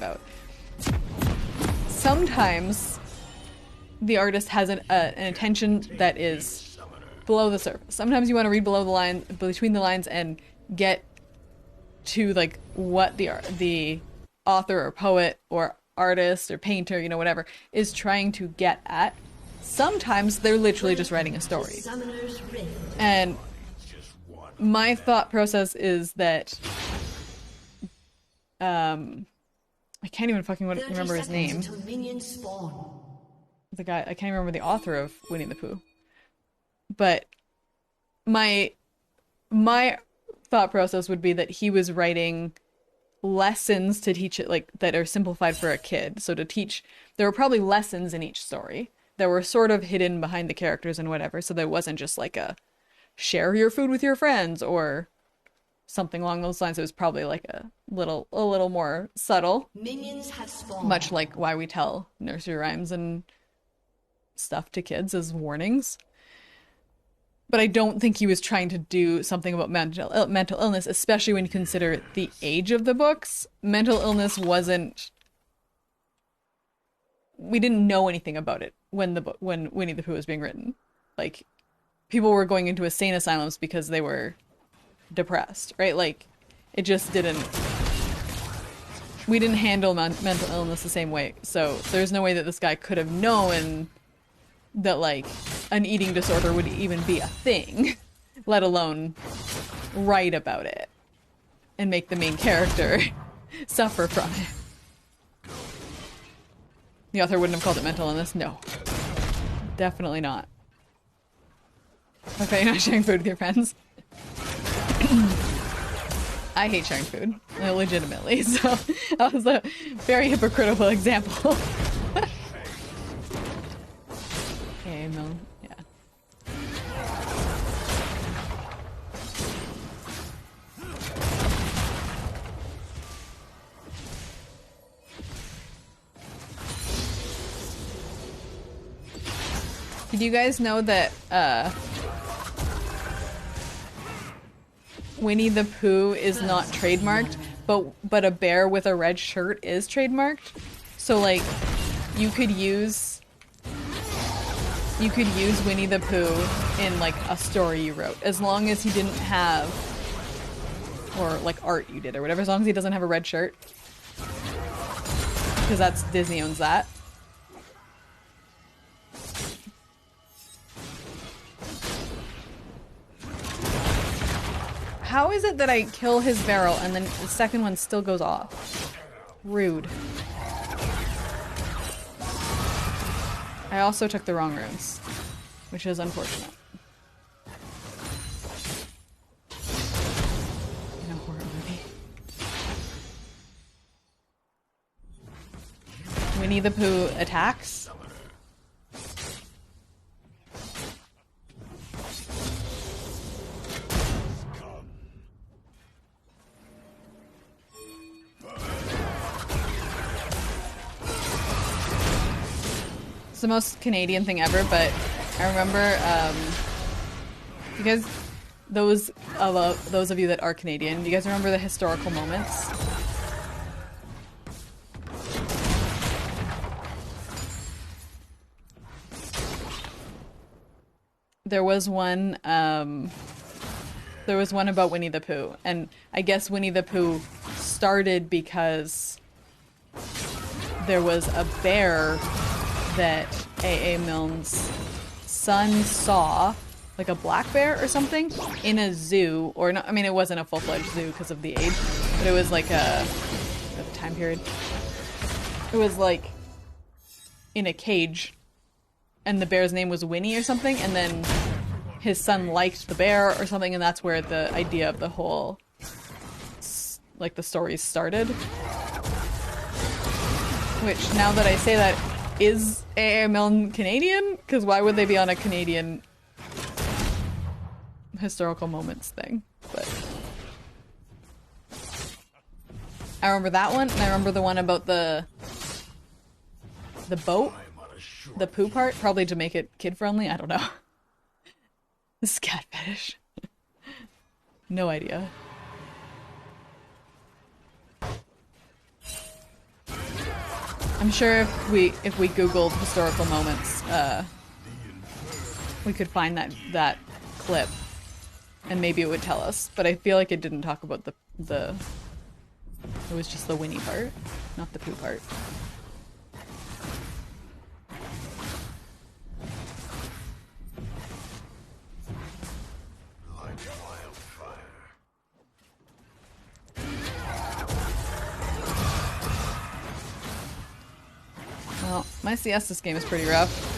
about. Sometimes the artist has an intention that is below the surface. Sometimes you want to read below the line, between the lines, and get to like what the author or poet or artist or painter, you know, whatever, is trying to get at. Sometimes they're literally just writing a story. And my thought process is that I can't even fucking remember his name. The guy, I can't remember the author of Winnie the Pooh. But my thought process would be that he was writing lessons to teach it, like, that are simplified for a kid. So to teach, there were probably lessons in each story that were sort of hidden behind the characters and whatever. So there wasn't just like a share your food with your friends or something along those lines. It was probably like a little more subtle. Minions have spawned. Much like why we tell nursery rhymes and stuff to kids as warnings. But I don't think he was trying to do something about mental illness, especially when you consider the age of the books. Mental illness wasn't... We didn't know anything about it when Winnie the Pooh was being written. Like, people were going into insane asylums because they were depressed, right? Like, it just didn't... We didn't handle mental illness the same way. So there's no way that this guy could have known that, like, an eating disorder would even be a thing, let alone write about it and make the main character suffer from it. The author wouldn't have called it mental illness? No. Definitely not. Okay, you're not sharing food with your friends? I hate sharing food, legitimately, so that was a very hypocritical example. Okay, no, yeah. Did you guys know that, Winnie the Pooh is not trademarked, but a bear with a red shirt is trademarked? So, like, you could use Winnie the Pooh in, like, a story you wrote, as long as he didn't have, or, like, art you did or whatever, as long as he doesn't have a red shirt. Because that's, Disney owns that. How is it that I kill his barrel and then the second one still goes off? Rude. I also took the wrong runes, which is unfortunate. In a horror movie. Winnie the Pooh attacks. It's the most Canadian thing ever, but I remember, you guys, those of you that are Canadian, do you guys remember the historical moments? There was one about Winnie the Pooh, and I guess Winnie the Pooh started because there was a bear that A.A. Milne's son saw, like a black bear or something, in a zoo, or not, I mean, it wasn't a full-fledged zoo because of the age, but it was like a time period. It was like in a cage, and the bear's name was Winnie or something, and then his son liked the bear or something, and that's where the idea of the whole, like, the stories started. Which, now that I say that, is A.A. Milne Canadian? Because why would they be on a Canadian historical moments thing? But I remember that one, and I remember the one about the boat, the poo part, probably to make it kid-friendly, I don't know. This is cat fetish. No idea. I'm sure if we Googled historical moments, we could find that clip, and maybe it would tell us. But I feel like it didn't talk about the. It was just the Winnie part, not the Pooh part. Well, my CS this game is pretty rough.